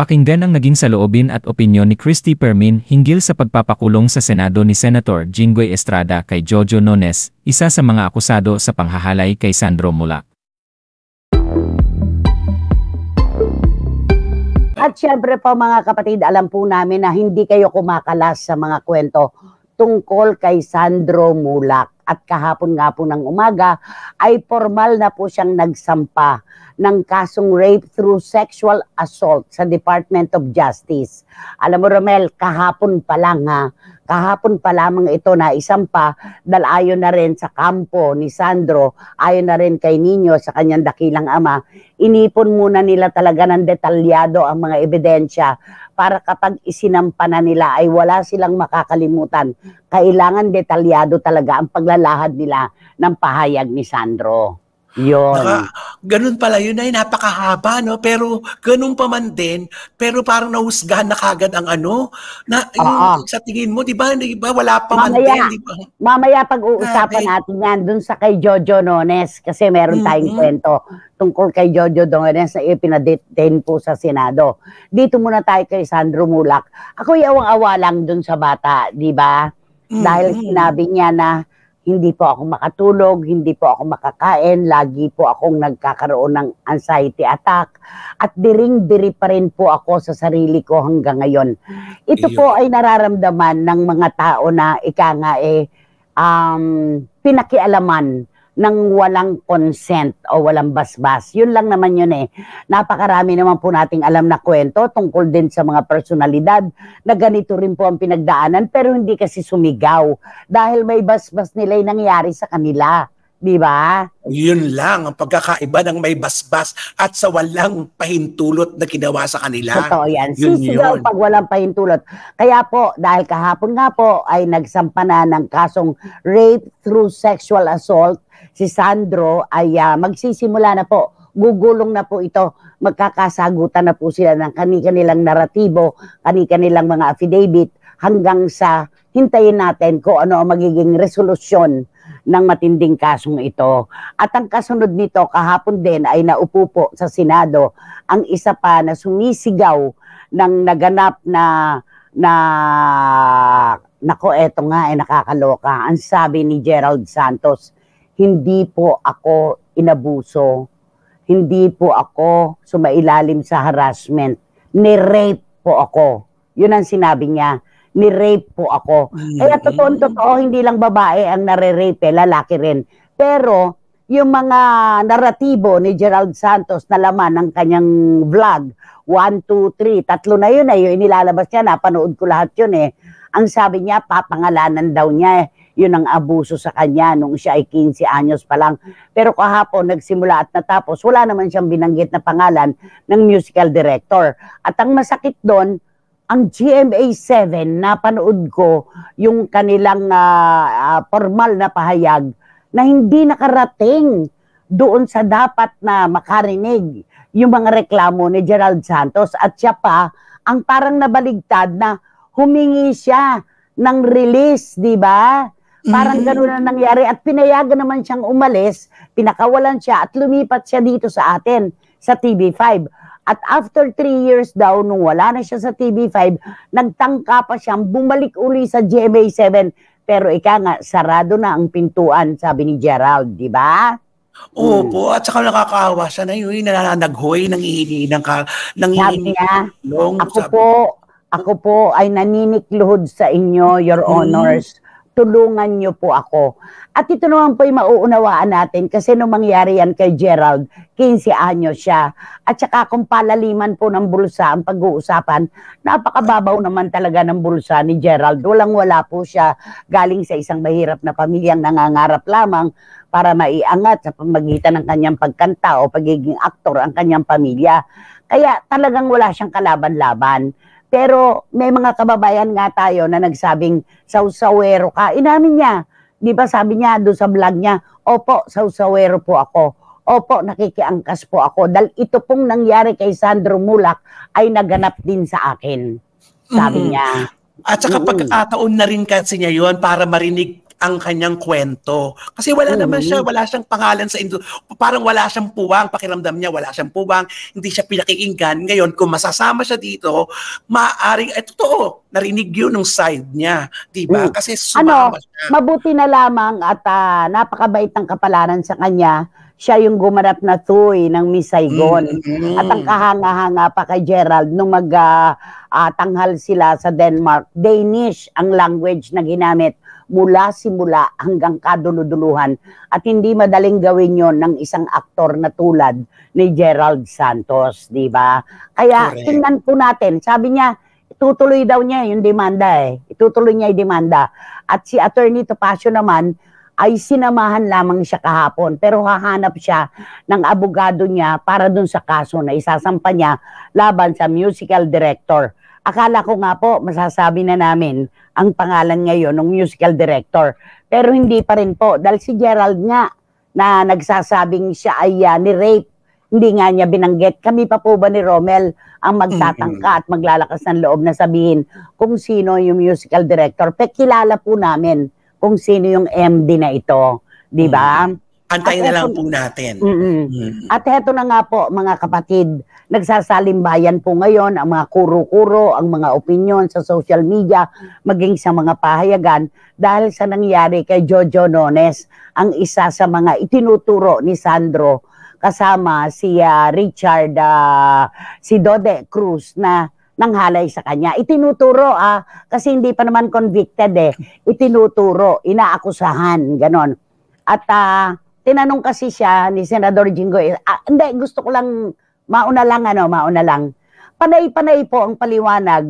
Pakinggan ang naging saloobin at opinyon ni Christy Permin hinggil sa pagpapakulong sa Senado ni Senator Jinggoy Estrada kay Jojo Nones, isa sa mga akusado sa panghahalay kay Sandro Mulak. At syempre po mga kapatid, alam po namin na hindi kayo kumakalas sa mga kwento tungkol kay Sandro Mulak. At kahapon nga po ng umaga ay formal na po siyang nagsampa ng kasong rape through sexual assault sa Department of Justice. Alam mo Romel, kahapon pa lang kahapon pa lamang ito na isampa dahil ayon na rin sa kampo ni Sandro, ayon na rin kay Nino sa kanyang dakilang ama, inipon muna nila talaga ng detalyado ang mga ebidensya para kapag isinampa na nila ay wala silang makakalimutan. Kailangan detalyado talaga ang paglalahad nila ng pahayag ni Sandro. Yun. Ganun pala yun ay napakahaba, no? Pero ganun pa man din, pero parang nahusgahan na kagad ang ano, na yung, sa tingin mo, di ba wala pa man din, di ba? Mamaya pag-uusapan natin yan dun sa kay Jojo Nones, kasi meron tayong kwento tungkol kay Jojo Nones na ipinadetain po sa Senado. Dito muna tayo kay Sandro Mulak. Ako awang-awa lang dun sa bata, di ba? Dahil sinabi niya na hindi po ako makatulog, hindi po ako makakain, lagi po akong nagkakaroon ng anxiety attack at diring-diri pa rin po ako sa sarili ko hanggang ngayon. Ito po ay nararamdaman ng mga tao na pinakialaman ng walang consent o walang basbas. Yun lang naman yun eh. Napakarami naman po nating alam na kwento tungkol din sa mga personalidad na ganito rin po ang pinagdaanan pero hindi kasi sumigaw dahil may basbas nila yung nangyari sa kanila. Di ba? Yun lang ang pagkakaiba ng may basbas at sa walang pahintulot na ginawa sa kanila. Totoo yan. Sisigaw pag walang pahintulot. Kaya po, dahil kahapon nga po ay nagsampa na ng kasong rape through sexual assault, si Sandro ay magsisimula na po. Gugulong na po ito. Magkakasagutan na po sila ng kanilang naratibo, kanilang mga affidavit hanggang sa hintayin natin kung ano ang magiging resolusyon ng matinding kasong ito. At ang kasunod nito kahapon din ay naupo po sa Senado ang isa pa na sumisigaw ng naganap nako eto nga ay nakakaloka. Ang sabi ni Gerald Santos, hindi po ako inabuso, hindi po ako sumailalim sa harassment, ni-rape po ako. Yun ang sinabi niya. Ni-rape po ako. Kaya totoo, hindi lang babae ang nare-rape, lalaki rin. Pero yung mga naratibo ni Gerald Santos na laman ng kanyang vlog, 1, 2, 3, tatlo na yun yung inilalabas niya, napanood ko lahat yun eh. Ang sabi niya, papangalanan daw niya yun ang abuso sa kanya nung siya ay 15 anyos pa lang. Pero kahapon, nagsimula at natapos, wala naman siyang binanggit na pangalan ng musical director. At ang masakit doon, ang GMA7, napanood ko yung kanilang formal na pahayag na hindi nakarating doon sa dapat na makarinig yung mga reklamo ni Gerald Santos at siya pa ang parang nabaligtad na humingi siya ng release, di ba? Parang gano'n na nangyari at pinayagan naman siyang umalis, pinakawalan siya at lumipat siya dito sa atin, sa TV5. At after 3 years daw, nung wala na siya sa TV5, nagtangka pa siyang bumalik uli sa GMA7. Pero ika nga, sarado na ang pintuan, sabi ni Gerald, di ba? Opo, at saka nakakaawa siya na yun, nananaghoy, nangihingi ng sabi niya, ako po ay naninikluhod sa inyo, Your Honors. Tulungan niyo po ako. At ito naman po yung mauunawaan natin kasi nung mangyari yan kay Gerald, 15 anyos siya. At saka kung palaliman po ng bulsa ang pag-uusapan, napakababaw naman talaga ng bulsa ni Gerald. Walang-wala po siya galing sa isang mahirap na pamilyang nangangarap lamang para maiangat sa pamagitan ng kanyang pagkanta o pagiging aktor ang kanyang pamilya. Kaya talagang wala siyang kalaban-laban. Pero may mga kababayan nga tayo na nagsabing sausawero ka. Inamin niya. Di ba sabi niya doon sa vlog niya, opo, sausawero po ako. Opo, nakikiangkas po ako. Dahil ito pong nangyari kay Sandro Mulak ay naganap din sa akin. Sabi niya. At saka pagkakataon na rin kasi niya yun para marinig ang kanyang kwento. Kasi wala naman siya, wala siyang pangalan sa parang wala siyang puwang, pakiramdam niya wala siyang puwang, hindi siya pinakikinggan. Ngayon, kung masasama siya dito, maaaring, totoo, narinig yun ng side niya, di ba? Kasi sumama siya. Mabuti na lamang at napakabait ng kapalaran sa kanya, siya yung gumanap na Thuy ng Miss Saigon. At ang kahanga-hanga pa kay Gerald nung tanghal sila sa Denmark, Danish ang language na ginamit mula simula hanggang kaduluduluhan at hindi madaling gawin yon ng isang aktor na tulad ni Gerald Santos, di ba? Kaya tingnan po natin, sabi niya, itutuloy daw niya yung demanda itutuloy niya yung demanda. At si Attorney Topacio naman ay sinamahan lamang siya kahapon pero hahanap siya ng abogado niya para dun sa kaso na isasampa niya laban sa musical director. Akala ko nga po, masasabi na namin ang pangalan ngayon ng musical director. Pero hindi pa rin po. Dahil si Gerald nga, na nagsasabing siya ay ni-rape, hindi nga niya binanggit. Kami pa po ba ni Romel ang magtatangka at maglalakas ng loob na sabihin kung sino yung musical director? Kilala po namin kung sino yung MD na ito. Di ba? Antayin na lang po natin. At heto na nga po, mga kapatid, nagsasalimbayan po ngayon ang mga kuro-kuro, ang mga opinion sa social media, maging sa mga pahayagan, dahil sa nangyari kay Jojo Nones, ang isa sa mga itinuturo ni Sandro, kasama si Richard, si Dode Cruz na nanghalay sa kanya. Itinuturo, kasi hindi pa naman convicted itinuturo, inaakusahan, ganon. At tinanong kasi siya ni Senador Jinggoy, hindi, gusto ko lang, mauna lang. Panay-panay po ang paliwanag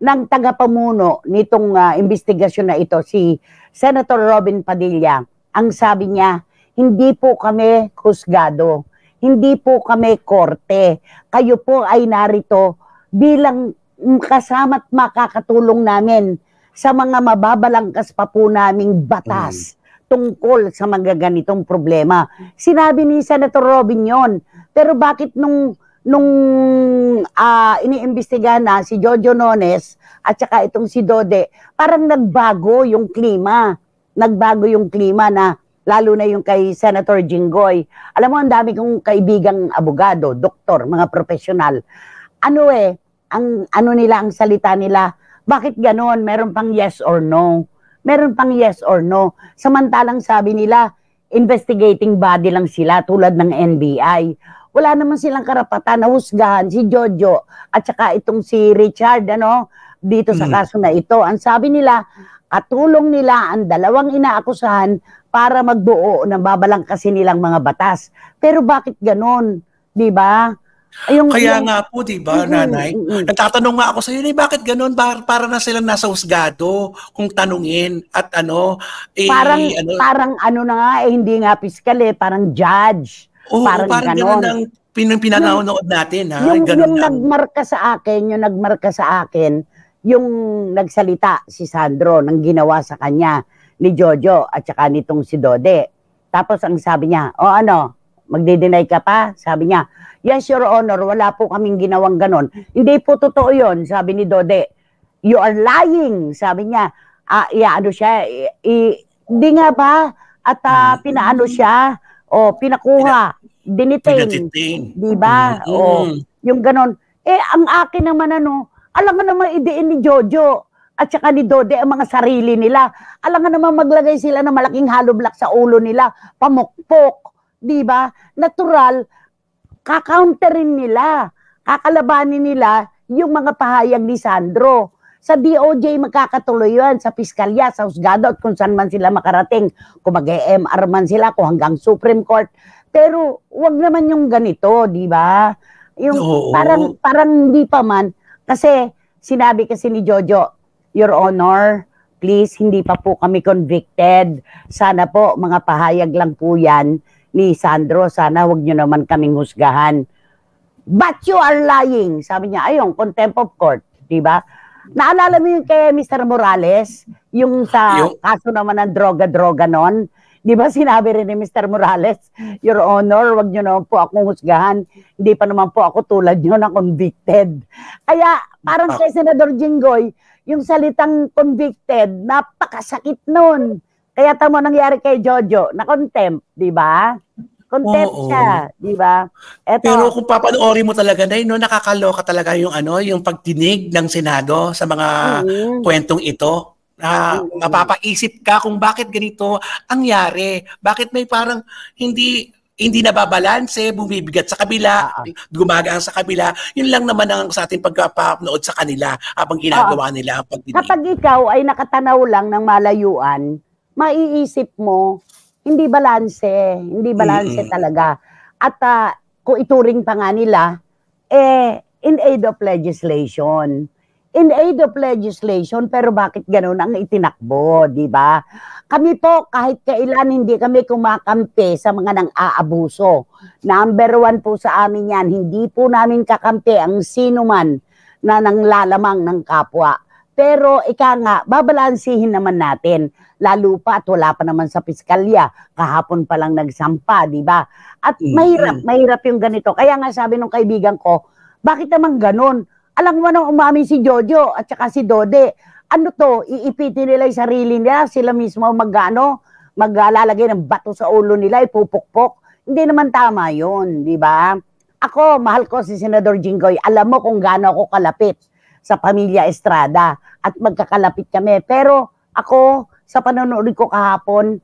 ng tagapamuno nitong investigasyon na ito, si Senator Robin Padilla. Ang sabi niya, hindi po kami husgado, hindi po kami korte. Kayo po ay narito bilang kasama't makakatulong namin sa mga mababalangkas pa po naming batas tungkol sa mga ganitong problema. Sinabi ni Senator Robin yon. Pero bakit nung iniimbestigahan na si Jojo Nones at saka itong si Dode, parang nagbago yung klima. Nagbago yung klima na lalo na yung kay Senator Jinggoy. Alam mo, ang dami kong kaibigang abogado, doktor, mga profesional. Ang salita nila, bakit ganon? Meron pang yes or no. Meron pang yes or no. Samantalang sabi nila, investigating body lang sila tulad ng NBI. Wala naman silang karapatan na husgahan si Jojo at saka itong si Richard dito sa kaso na ito. Ang sabi nila, katulong nila ang dalawang inaakusahan para magbuo ng babalangkasin nilang mga batas. Pero bakit ganon? Di ba? Kaya nga po, di ba, nanay? Nagtatanong nga ako sa iyo, bakit ganun? Para na silang nasa husgado kung tanungin at parang na nga, hindi nga piskal parang judge. Oo, parang ganun ang pinanonood natin. Yung nagmarka sa akin, yung nagsalita si Sandro nang ginawa sa kanya ni Jojo at saka nitong si Dode. Tapos ang sabi niya, magde-deny ka pa? Sabi niya, yes, Your Honor, wala po kaming ginawang ganon. Hindi po totoo yun, sabi ni Dode. You are lying, sabi niya. Hindi nga ba? At pinaano siya, pinakuha, dinitain. Di ba? Yung ganon. Ang akin naman alam nga naman idiin ni Jojo at saka ni Dode ang mga sarili nila. Alam nga naman maglagay sila ng malaking hollow block sa ulo nila, pamukpok. Di ba? Natural, kakaunterin nila, kakalabanin nila yung mga pahayag ni Sandro. Sa DOJ magkakatuloy yan, sa piskalya, sa husgado, at kung saan man sila makarating, kung mag-MR man sila, kung hanggang Supreme Court. Pero wag naman yung ganito, di ba? Yung parang hindi pa man, kasi sinabi kasi ni Jojo, Your Honor, please, hindi pa po kami convicted. Sana po, mga pahayag lang po yan ni Sandro, sana wag nyo naman kaming husgahan. But you are lying. Sabi niya, contempt of court. Diba? Naalala mo yung kay Mr. Morales? Yung sa kaso naman ng droga-droga nun? Diba sinabi rin ni Mr. Morales, Your Honor, wag nyo naman po akong husgahan. Hindi pa naman po ako tulad nyo na convicted. Kaya parang kay Senador Jinggoy, yung salitang convicted, napakasakit nun. Kaya tamo nangyari kay Jojo, na contempt, di ba? Contempt Oo. siya, di ba? Pero Eto, kung papanoorin mo talaga na no, nakakaloka talaga yung yung pagdinig ng Senado sa mga mm, kwentong ito. mm, Mapapaisip ka kung bakit ganito ang yari. Bakit may parang hindi nababalanse, bumibigat sa kabila, oo. gumagaan sa kabila. Yun lang naman ang sa ating pagpapanood sa kanila habang Oo. ginagawa nila ang pagdinig. Kapag ikaw ay nakatanaw lang ng malayuan, maiisip mo, hindi balanse Mm-mm. talaga. At kung ituring pa nga nila, in aid of legislation. In aid of legislation, pero bakit ganun ang itinakbo, di ba? Kami po, kahit kailan hindi kami kumakampi sa mga nang-aabuso. Number 1 po sa amin yan, hindi po namin kakampi ang sino man na nanglalamang ng kapwa. Pero ika nga, babalansihin naman natin. Lalo pa at wala pa naman sa piskalya. Kahapon pa lang nagsampa, di ba? At mahirap yung ganito. Kaya nga sabi ng kaibigan ko, bakit naman ganun? Alam mo nang umamin si Jojo at saka si Dode. Ano to? Iipitin nila yung sarili nila. Sila mismo maglalagay ng bato sa ulo nila, ipupukpok. Hindi naman tama yun, di ba? Ako, mahal ko si Senador Jinggoy. Alam mo kung gaano ako kalapit sa pamilya Estrada at magkakalapit kami. Pero ako, sa panonood ko kahapon,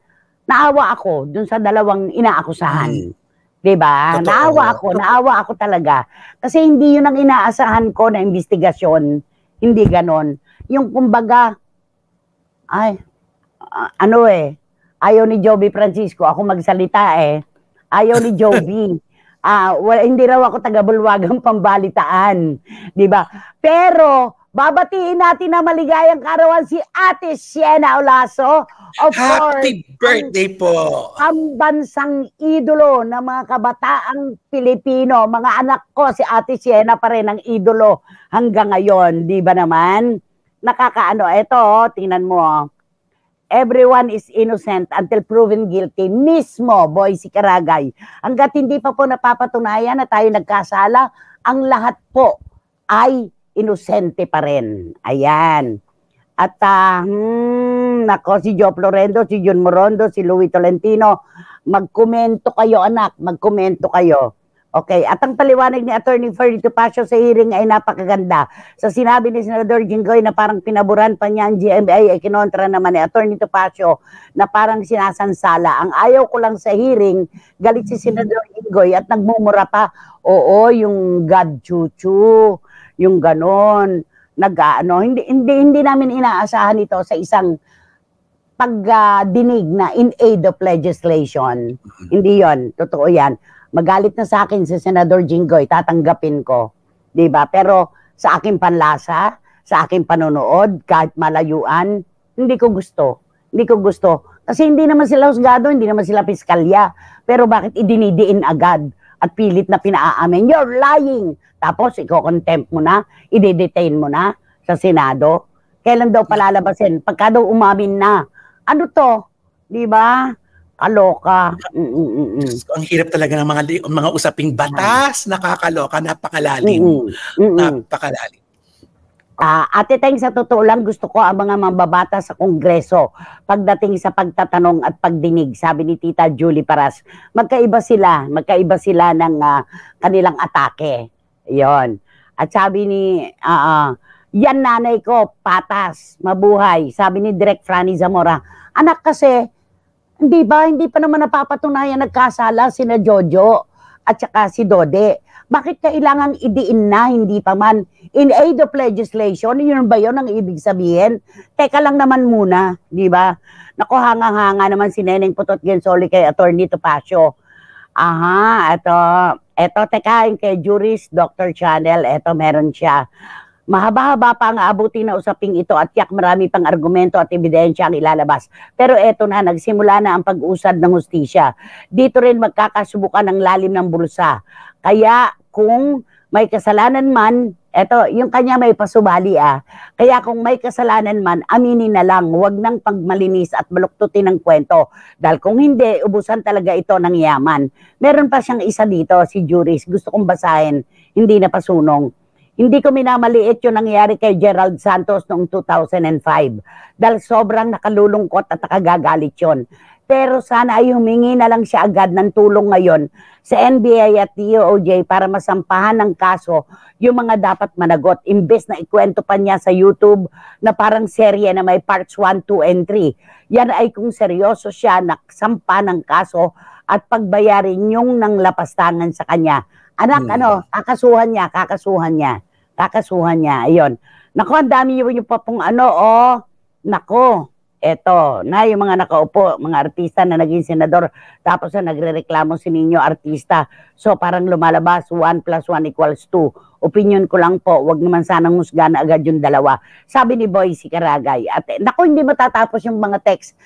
naawa ako dun sa dalawang inaakusahan. Diba? Totoo. Naawa ako talaga. Kasi hindi yun ang inaasahan ko na investigasyon. Hindi ganon. Yung kumbaga, ayaw ni Joby Francisco, ako magsalita Ayaw ni Joby. Hindi raw ako taga-bulwagang pambalitaan. Diba? Pero, babatiin natin na maligayang karawan si Ate Siena Olaso. Of Happy course, birthday po! ang bansang idolo ng mga kabataang Pilipino. Mga anak ko, si Ate Siena pa rin ang idolo hanggang ngayon. Di ba naman? Nakakaano. Ito, tingnan mo. Everyone is innocent until proven guilty. Mismo, Boycie Caragay. Hanggat hindi pa po napapatunayan na tayo nagkasala, ang lahat po ay inosente pa rin. Ayan. At nako, si Joe Florendo, si John Morondo, si Louie Tolentino, magkomento kayo anak, magkomento kayo. Okay, at ang paliwanag ni Attorney Ferdy Topacio sa hearing ay napakaganda. Sa sinabi ni Senador Jinggoy na parang pinaburan pa niya ang GMA ay kinontra naman ni Attorney Topacio na parang sinasansala. Ang ayaw ko lang sa hearing, galit si Senador Jinggoy at nagmumura pa, oo, yung God chuchu, yung ganon. Hindi namin inaasahan ito sa isang pagdinig na in aid of legislation. Hindi yon, totoo yan. Magalit na sa akin si Senador Jinggoy, tatanggapin ko. Diba? Pero sa aking panlasa, sa aking panonood, kahit malayuan, hindi ko gusto. Hindi ko gusto. Kasi hindi naman sila husgado, hindi naman sila piskalya. Pero bakit idinidiin agad at pilit na pinaamin? You're lying! Tapos, iko-contempt mo na, i-detain mo na sa Senado. Kailan daw palalabasin? Pagka daw umamin na. Ano to? Di ba? Kaloka. Ang hirap talaga ng mga usaping batas. Nakakaloka, napakalalim. Napakalalim. Ate Teng, sa totoo lang, gusto ko ang mga mambabata sa Kongreso pagdating sa pagtatanong at pagdinig, sabi ni Tita Julie Paras. Magkaiba sila ng kanilang atake. Yon. At sabi ni, yan nanay ko, patas, mabuhay. Sabi ni Direk Franny Zamora, anak kasi, hindi pa naman napapatunayan nagkasala sina Jojo at saka si Dode. Bakit kailangang idiin na, hindi pa man? In aid of legislation, yun ba yun ang ibig sabihin? Teka lang naman muna, di ba? Naku, hanga-hanga naman si Neneng Putot Gensoli kay Attorney Topacio. Eto, teka, kay Juris, Dr. Channel, eto meron siya. Mahaba-haba pa ang aabutin na usaping ito at yak marami pang argumento at ebidensya ang ilalabas. Pero eto na, nagsimula na ang pag-usad ng hustisya. Dito rin magkakasubukan ng lalim ng bulsa. Kaya kung may kasalanan man, eto, yung kanya may pasubali Kaya kung may kasalanan man, aminin na lang, huwag nang pagmalinis at baluktutin ng kwento. Dahil kung hindi, ubusan talaga ito ng yaman. Meron pa siyang isa dito, si Juris, gusto kong basahin, hindi na pasunong. Hindi ko minamaliit yung nangyari kay Gerald Santos noong 2005 dahil sobrang nakalulungkot at nakagagalit yun. Pero sana ay humingi na lang siya agad ng tulong ngayon sa NBI at DOJ para masampahan ng kaso yung mga dapat managot. Imbes na ikwento pa niya sa YouTube na parang serye na may parts 1, 2, and 3. Yan ay kung seryoso siya nakasampa ng kaso at pagbayarin yung nang lapastangan sa kanya. Anak, kakasuhan niya. Ayun. Naku, ang dami yung pa pong Naku, eto, na yung mga nakaupo, mga artista na naging senador, tapos na nagrereklamo si Nino artista. So parang lumalabas, 1 + 1 = 2. Opinion ko lang po, wag naman sanang husgahan agad yung dalawa. Sabi ni Boy si Karagay. At naku, hindi matatapos yung mga text.